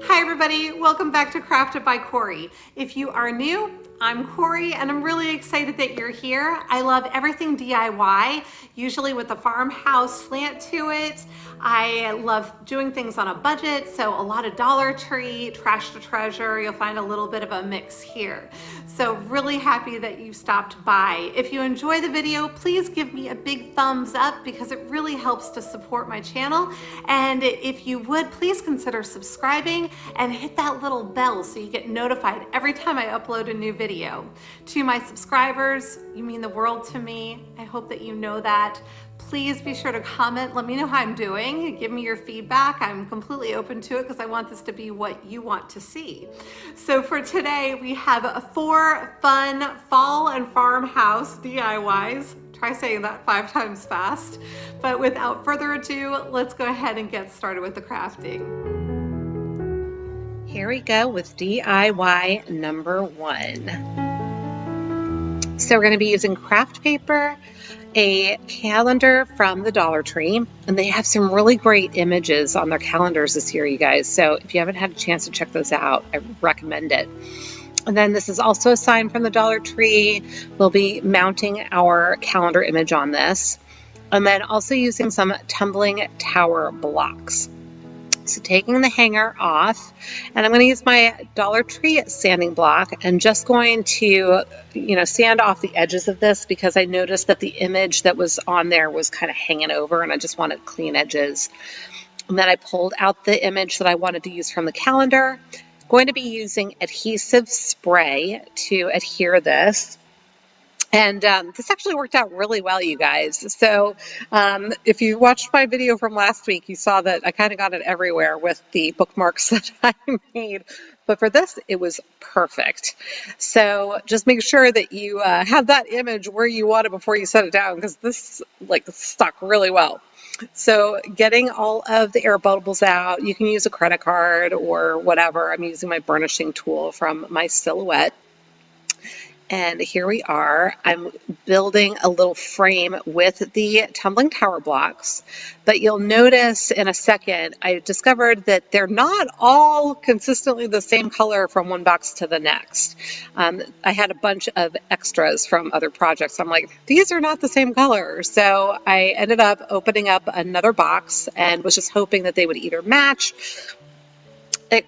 Hi everybody, welcome back to Crafted by Corie. If you are new, I'm Corie and I'm really excited that you're here. I love everything DIY, usually with a farmhouse slant to it. I love doing things on a budget, so a lot of Dollar Tree, trash to treasure, you'll find a little bit of a mix here. So really happy that you stopped by. If you enjoy the video, please give me a big thumbs up because it really helps to support my channel. And if you would, please consider subscribing and hit that little bell so you get notified every time I upload a new video. To my subscribers, you mean the world to me. I hope that you know that. Please be sure to comment. Let me know how I'm doing. Give me your feedback. I'm completely open to it because I want this to be what you want to see. So for today, we have 4 fun fall and farmhouse DIYs. Try saying that 5 times fast. But without further ado, let's go ahead and get started with the crafting. Here we go with DIY number 1. So we're going to be using craft paper, a calendar from the Dollar Tree, and they have some really great images on their calendars this year, you guys. So if you haven't had a chance to check those out, I recommend it. And then this is also a sign from the Dollar Tree. We'll be mounting our calendar image on this. And then also using some tumbling tower blocks. So taking the hanger off, and I'm going to use my Dollar Tree sanding block and just going to, sand off the edges of this because I noticed that the image that was on there was kind of hanging over and I just wanted clean edges. And then I pulled out the image that I wanted to use from the calendar. Going to be using adhesive spray to adhere this. And this actually worked out really well, you guys. So if you watched my video from last week, you saw that I kind of got it everywhere with the bookmarks that I made. But for this, it was perfect. So just make sure that you have that image where you want it before you set it down, because this stuck really well. So getting all of the air bubbles out, you can use a credit card or whatever. I'm using my burnishing tool from my Silhouette. And here we are. I'm building a little frame with the tumbling tower blocks, but you'll notice in a second, I discovered that they're not all consistently the same color from one box to the next. I had a bunch of extras from other projects. I'm like, these are not the same color. So I ended up opening up another box and was just hoping that they would either match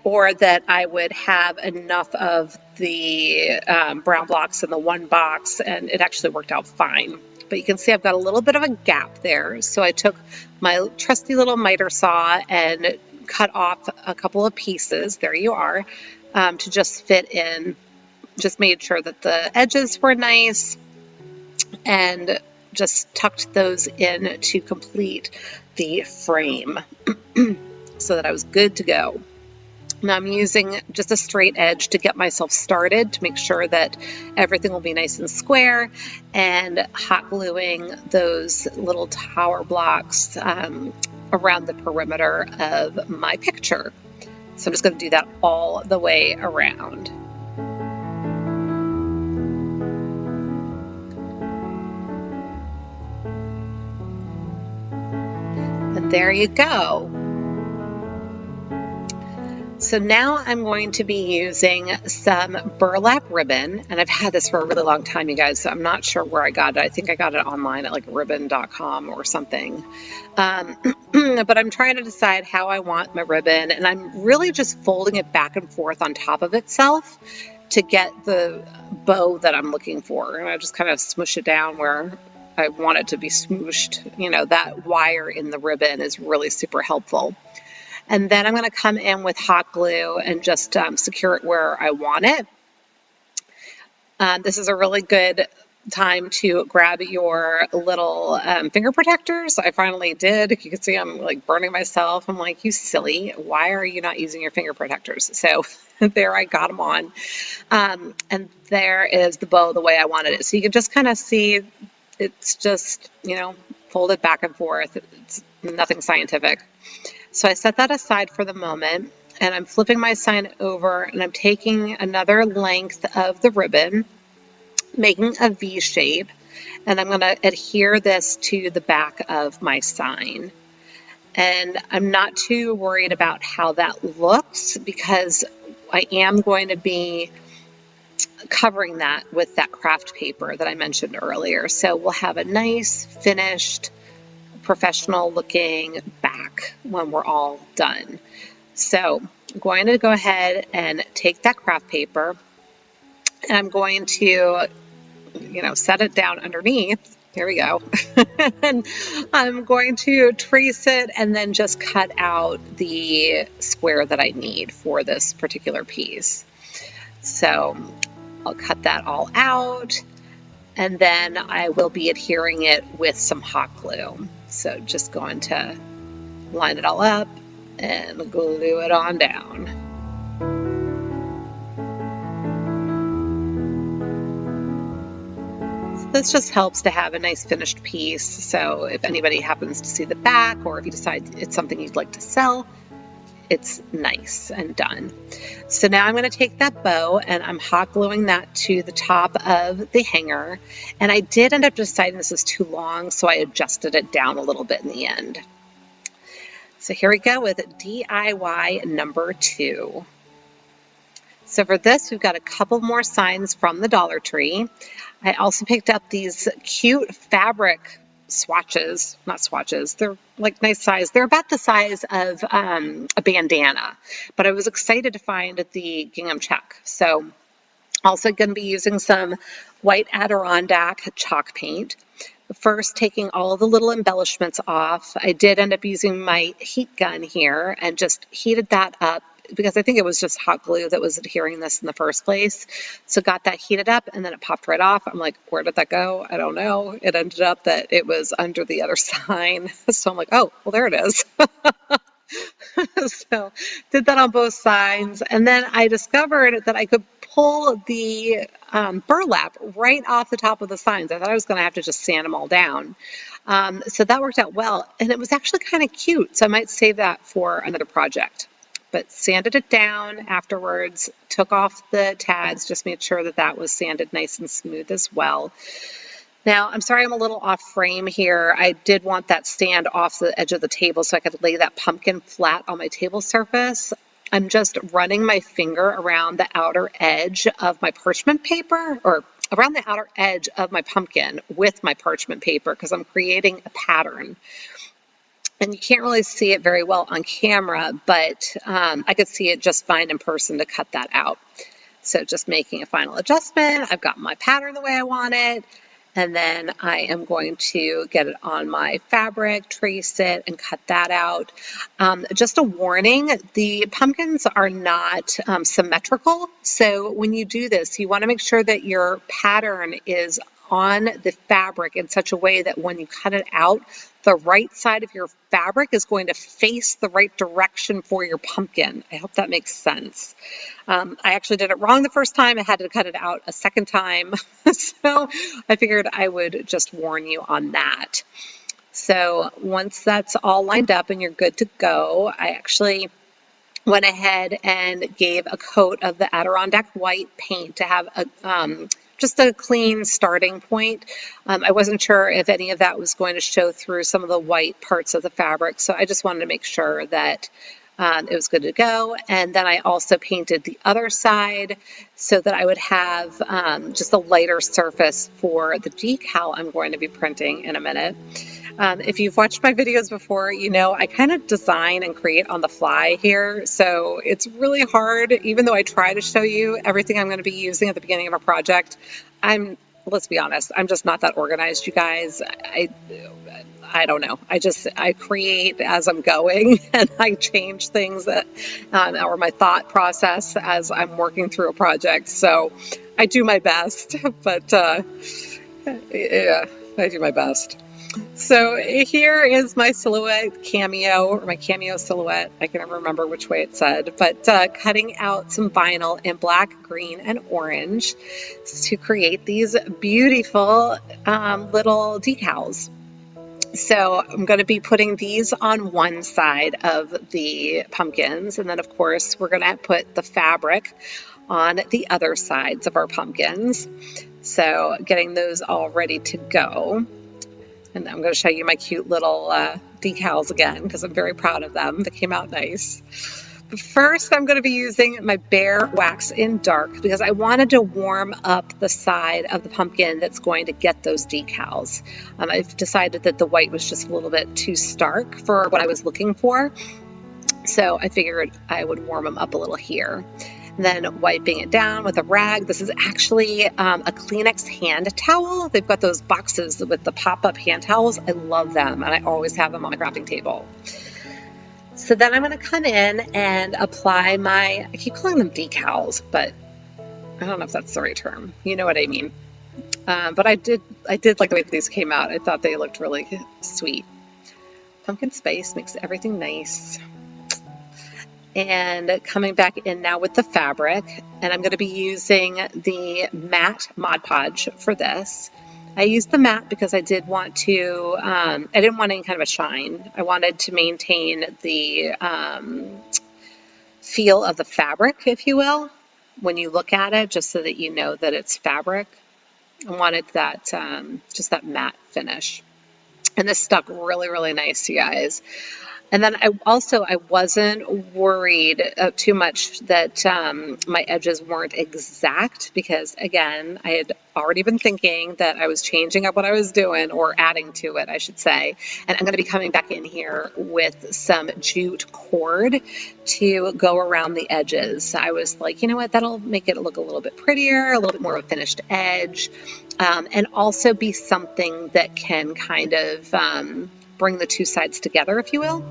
or that I would have enough of the brown blocks in the one box, and it actually worked out fine. But you can see I've got a little bit of a gap there. So I took my trusty little miter saw and cut off a couple of pieces, there you are, to just fit in. Just made sure that the edges were nice and just tucked those in to complete the frame so that I was good to go. Now I'm using just a straight edge to get myself started to make sure that everything will be nice and square, and hot gluing those little tower blocks around the perimeter of my picture. So I'm just going to do that all the way around. And there you go. So now I'm going to be using some burlap ribbon, and I've had this for a really long time, you guys, so I'm not sure where I got it. I think I got it online at ribbon.com or something. But I'm trying to decide how I want my ribbon, and I'm really just folding it back and forth on top of itself to get the bow that I'm looking for. And I just kind of smush it down where I want it to be smooshed. That wire in the ribbon is really super helpful. And then I'm going to come in with hot glue and just secure it where I want it. This is a really good time to grab your little finger protectors. I finally did. You can see I'm burning myself. I'm like, you silly, why are you not using your finger protectors? So there I got them on. And there is the bow the way I wanted it. So you can just kind of see it's just, folded back and forth. It's nothing scientific. So I set that aside for the moment, and I'm flipping my sign over, and I'm taking another length of the ribbon, making a V shape, and I'm going to adhere this to the back of my sign. And I'm not too worried about how that looks because I am going to be covering that with that craft paper that I mentioned earlier. So we'll have a nice finished professional looking back when we're all done. So I'm going to go ahead and take that craft paper and I'm going to, set it down underneath. Here we go. And I'm going to trace it and then just cut out the square that I need for this particular piece. So I'll cut that all out and then I will be adhering it with some hot glue. So just going to line it all up and glue it on down. This just helps to have a nice finished piece. So if anybody happens to see the back or if you decide it's something you'd like to sell, it's nice and done. So now I'm going to take that bow and I'm hot gluing that to the top of the hanger. And I did end up deciding this was too long, so I adjusted it down a little bit in the end. So here we go with DIY number 2. So for this, we've got a couple more signs from the Dollar Tree. I also picked up these cute fabric swatches, not swatches, they're like nice size. They're about the size of a bandana, but I was excited to find the gingham check. So also going to be using some white Adirondack chalk paint. First, taking all the little embellishments off. I did end up using my heat gun here and just heated that up because I think it was just hot glue that was adhering this in the first place. So got that heated up and then it popped right off. I'm like, where did that go? I don't know. It ended up that it was under the other sign. So I'm like, oh, well, there it is. So did that on both sides. And then I discovered that I could pull the burlap right off the top of the signs. I thought I was going to have to just sand them all down. So that worked out well. And it was actually kind of cute. So I might save that for another project. But sanded it down afterwards, took off the tags, just made sure that that was sanded nice and smooth as well. Now, I'm sorry I'm a little off frame here. I did want that stand off the edge of the table so I could lay that pumpkin flat on my table surface. I'm just running my finger around the outer edge of my parchment paper, or around the outer edge of my pumpkin with my parchment paper because I'm creating a pattern. And you can't really see it very well on camera, but I could see it just fine in person to cut that out. So just making a final adjustment. I've got my pattern the way I want it. And then I am going to get it on my fabric, trace it, and cut that out. Just a warning, the pumpkins are not symmetrical. So when you do this, you want to make sure that your pattern is on the fabric in such a way that when you cut it out, the right side of your fabric is going to face the right direction for your pumpkin. I hope that makes sense. I actually did it wrong the first time. I had to cut it out a second time. So I figured I would just warn you on that. So once that's all lined up and you're good to go, I actually went ahead and gave a coat of the Adirondack white paint to have a just a clean starting point. I wasn't sure if any of that was going to show through some of the white parts of the fabric, so I just wanted to make sure that it was good to go. And then I also painted the other side so that I would have just a lighter surface for the decal I'm going to be printing in a minute. If you've watched my videos before, you know I kind of design and create on the fly here, so it's really hard. Even though I try to show you everything I'm going to be using at the beginning of a project, let's be honest, I'm just not that organized, you guys. I don't know. I create as I'm going and I change things that, or my thought process as I'm working through a project. So I do my best, but yeah, I do my best. So here is my silhouette cameo, or my cameo silhouette. I can never remember which way it said, but cutting out some vinyl in black, green, and orange to create these beautiful little decals. So I'm going to be putting these on one side of the pumpkins, and then of course we're going to put the fabric on the other sides of our pumpkins. So getting those all ready to go. And I'm going to show you my cute little decals again because I'm very proud of them. They came out nice. But first, I'm going to be using my Bare Wax in Dark because I wanted to warm up the side of the pumpkin that's going to get those decals. I've decided that the white was just a little bit too stark for what I was looking for. So I figured I would warm them up a little here. And then wiping it down with a rag. This is actually a Kleenex hand towel. They've got those boxes with the pop-up hand towels. I love them, and I always have them on my crafting table. So then I'm going to come in and apply my, I keep calling them decals, but I don't know if that's the right term. You know what I mean. But I did like the way these came out. I thought they looked really sweet. Pumpkin spice makes everything nice. And coming back in now with the fabric, and I'm going to be using the matte Mod Podge for this. I used the matte because I did want to, I didn't want any kind of a shine. I wanted to maintain the feel of the fabric, if you will, when you look at it, just so that you know that it's fabric. I wanted that, just that matte finish. And this stuck really, really nice, you guys. And then I wasn't worried too much that my edges weren't exact because, again, I had already been thinking that I was changing up what I was doing, or adding to it, I should say. And I'm going to be coming back in here with some jute cord to go around the edges. I was like, you know what, that'll make it look a little bit prettier, a little bit more of a finished edge, and also be something that can kind of bring the two sides together, if you will.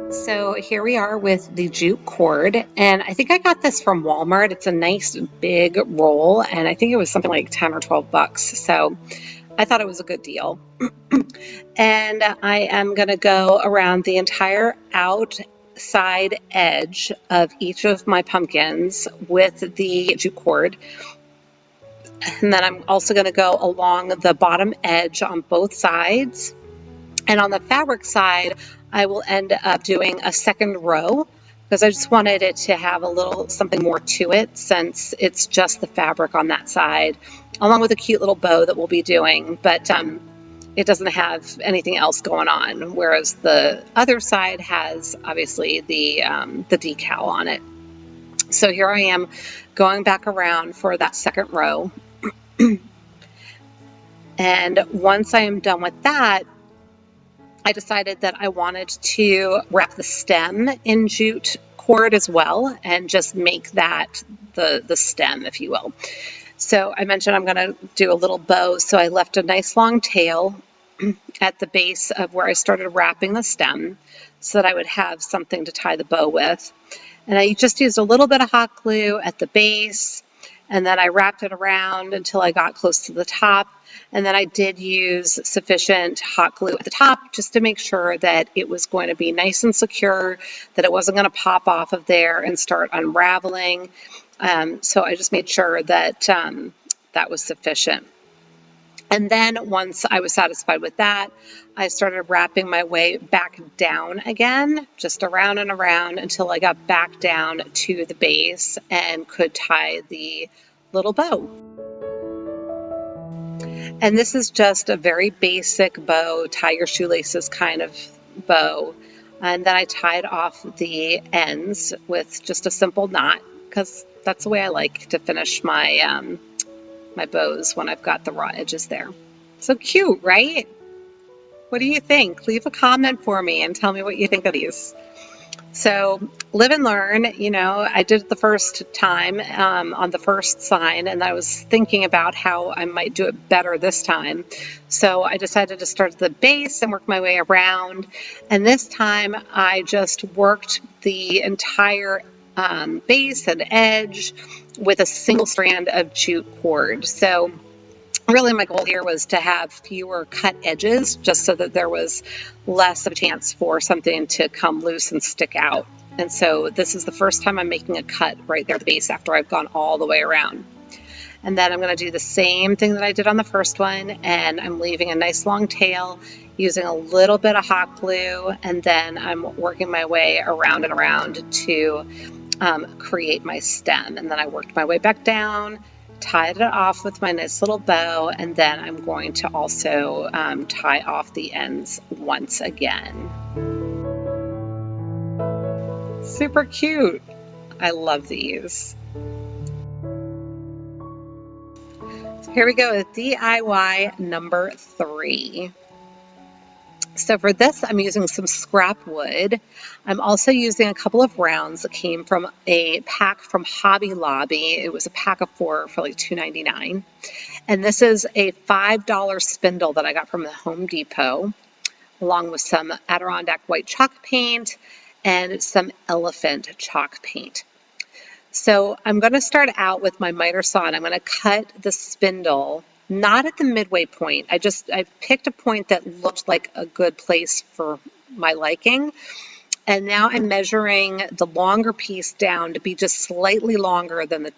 So here we are with the jute cord, and I think I got this from Walmart. It's a nice big roll, and I think it was something like 10 or 12 bucks. So I thought it was a good deal. And I am going to go around the entire outside edge of each of my pumpkins with the jute cord. And then I'm also going to go along the bottom edge on both sides. And on the fabric side, I will end up doing a second row because I just wanted it to have a little something more to it since it's just the fabric on that side, along with a cute little bow that we'll be doing, but it doesn't have anything else going on, whereas the other side has obviously the decal on it. So here I am going back around for that second row. And once I am done with that, I decided that I wanted to wrap the stem in jute cord as well and just make that the stem, if you will. So I mentioned I'm going to do a little bow, so I left a nice long tail at the base of where I started wrapping the stem so that I would have something to tie the bow with. And I just used a little bit of hot glue at the base, and then I wrapped it around until I got close to the top. And then I did use sufficient hot glue at the top just to make sure that it was going to be nice and secure, that it wasn't going to pop off of there and start unraveling. So I just made sure that that was sufficient. And then once I was satisfied with that, I started wrapping my way back down again, just around and around until I got back down to the base and could tie the little bow. And this is just a very basic bow, tie your shoelaces kind of bow. And then I tied off the ends with just a simple knot because that's the way I like to finish my my bows when I've got the raw edges there. So cute, right? What do you think? Leave a comment for me and tell me what you think of these. So live and learn. You know, I did it the first time on the first sign, and I was thinking about how I might do it better this time. So I decided to start at the base and work my way around. And this time I just worked the entire base and edge with a single strand of jute cord. So really my goal here was to have fewer cut edges just so that there was less of a chance for something to come loose and stick out. And so this is the first time I'm making a cut right there at the base after I've gone all the way around. And then I'm going to do the same thing that I did on the first one, and I'm leaving a nice long tail using a little bit of hot glue, and then I'm working my way around and around to create my stem. And then I worked my way back down tied it off with my nice little bow, and then I'm going to also tie off the ends once again. Super cute. I love these. So here we go with DIY number 3. So for this, I'm using some scrap wood. I'm also using a couple of rounds that came from a pack from Hobby Lobby. It was a pack of 4 for like $2.99. And this is a $5 spindle that I got from the Home Depot, along with some Adirondack white chalk paint and some elephant chalk paint. So I'm going to start out with my miter saw, and I'm going to cut the spindle not at the midway point. I picked a point that looked like a good place for my liking. And now I'm measuring the longer piece down to be just slightly longer than the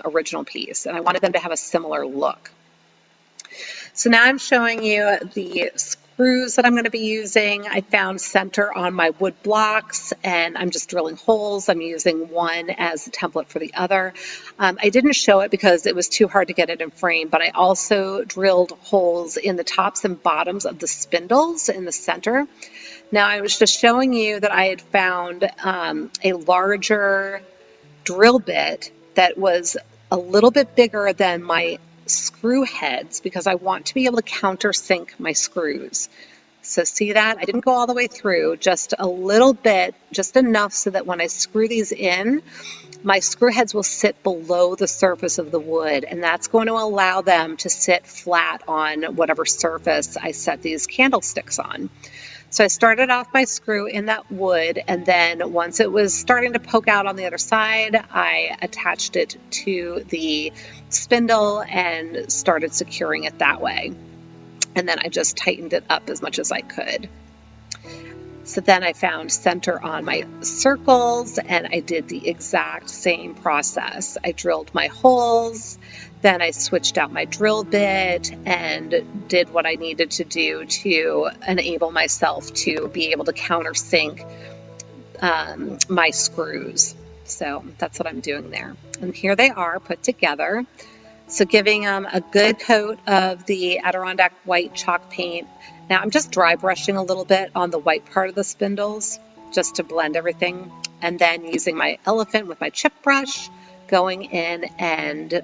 original piece. And I wanted them to have a similar look. So now I'm showing you the screws that I'm going to be using. I found center on my wood blocks, and I'm just drilling holes. I'm using one as the template for the other. I didn't show it because it was too hard to get it in frame, but I also drilled holes in the tops and bottoms of the spindles in the center. Now I was just showing you that I had found a larger drill bit that was a little bit bigger than my screw heads because I want to be able to countersink my screws. So see that? I didn't go all the way through, just a little bit, just enough so that when I screw these in, my screw heads will sit below the surface of the wood, and that's going to allow them to sit flat on whatever surface I set these candlesticks on. So I started off my screw in that wood, and then once it was starting to poke out on the other side, I attached it to the spindle and started securing it that way. And then I just tightened it up as much as I could. So then I found center on my circles, and I did the exact same process. I drilled my holes, then I switched out my drill bit and did what I needed to do to enable myself to be able to countersink my screws. So that's what I'm doing there. And here they are put together. So giving them a good coat of the Adirondack white chalk paint. Now I'm just dry brushing a little bit on the white part of the spindles just to blend everything. And then using my elephant with my chip brush, going in and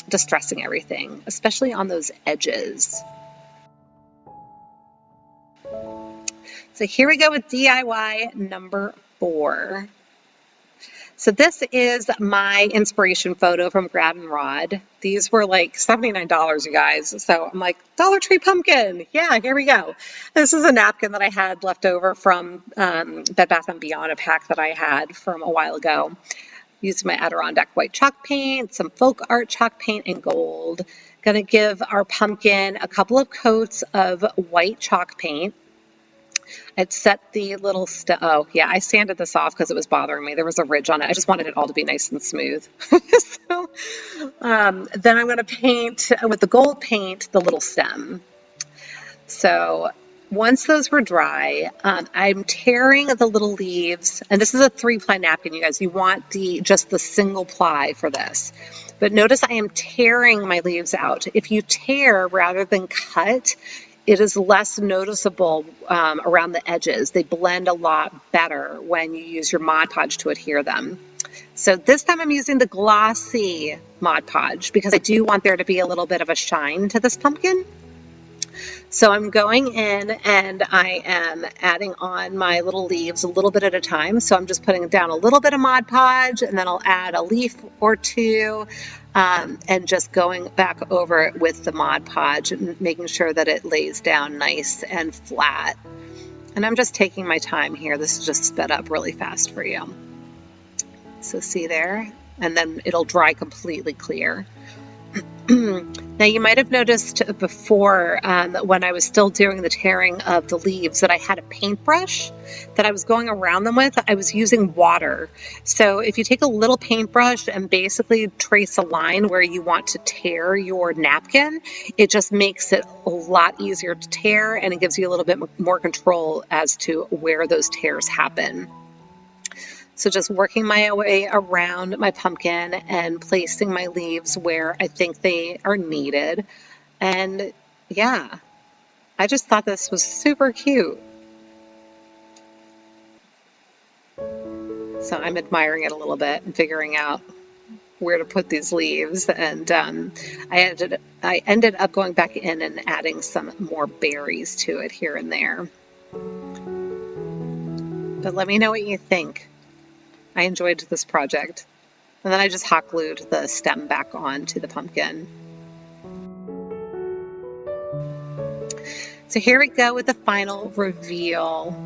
distressing everything, especially on those edges. So here we go with DIY number 4. So this is my inspiration photo from Grab and Rod. These were like $79, you guys. So I'm like, Dollar Tree pumpkin. Yeah, here we go. This is a napkin that I had left over from Bed Bath & Beyond, a pack that I had from a while ago. Used my Adirondack white chalk paint, some folk art chalk paint, and gold. Gonna give our pumpkin a couple of coats of white chalk paint. I'd set the little oh yeah, I sanded this off because it was bothering me. There was a ridge on it. I just wanted it all to be nice and smooth. So then I'm going to paint with the gold paint the little stem. So once those were dry, I'm tearing the little leaves, and this is a 3-ply napkin, you guys. You want just the single ply for this. But notice I am tearing my leaves out. If you tear rather than cut, it is less noticeable around the edges. They blend a lot better when you use your Mod Podge to adhere them. So this time I'm using the glossy Mod Podge because I do want there to be a little bit of a shine to this pumpkin. So I'm going in and I am adding on my little leaves a little bit at a time. So I'm just putting down a little bit of Mod Podge, and then I'll add a leaf or two, and just going back over it with the Mod Podge and making sure that it lays down nice and flat. And I'm just taking my time here. This is just sped up really fast for you. So see there? And then it'll dry completely clear. Now you might have noticed before when I was still doing the tearing of the leaves that I had a paintbrush that I was going around them with. I was using water. So if you take a little paintbrush and basically trace a line where you want to tear your napkin, it just makes it a lot easier to tear, and it gives you a little bit more control as to where those tears happen. So just working my way around my pumpkin and placing my leaves where I think they are needed. And yeah, I just thought this was super cute. So I'm admiring it a little bit and figuring out where to put these leaves. And I ended up going back in and adding some more berries to it here and there. But let me know what you think. I enjoyed this project. And then I just hot glued the stem back on to the pumpkin. So here we go with the final reveal.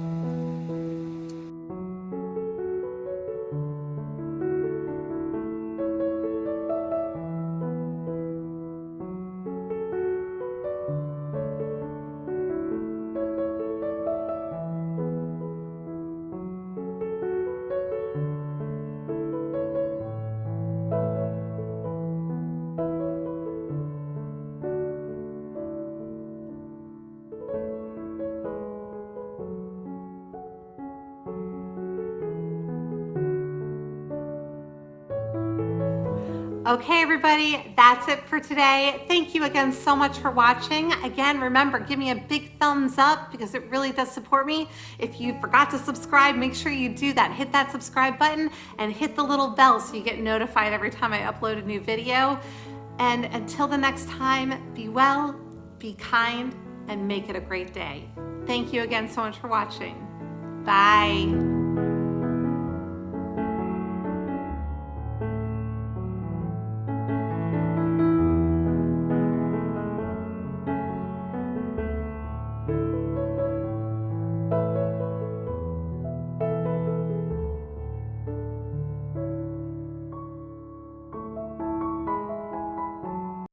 Okay, everybody, that's it for today. Thank you again so much for watching. Again, remember, give me a big thumbs up because it really does support me. If you forgot to subscribe, make sure you do that. Hit that subscribe button and hit the little bell so you get notified every time I upload a new video. And until the next time, be well, be kind, and make it a great day. Thank you again so much for watching. Bye.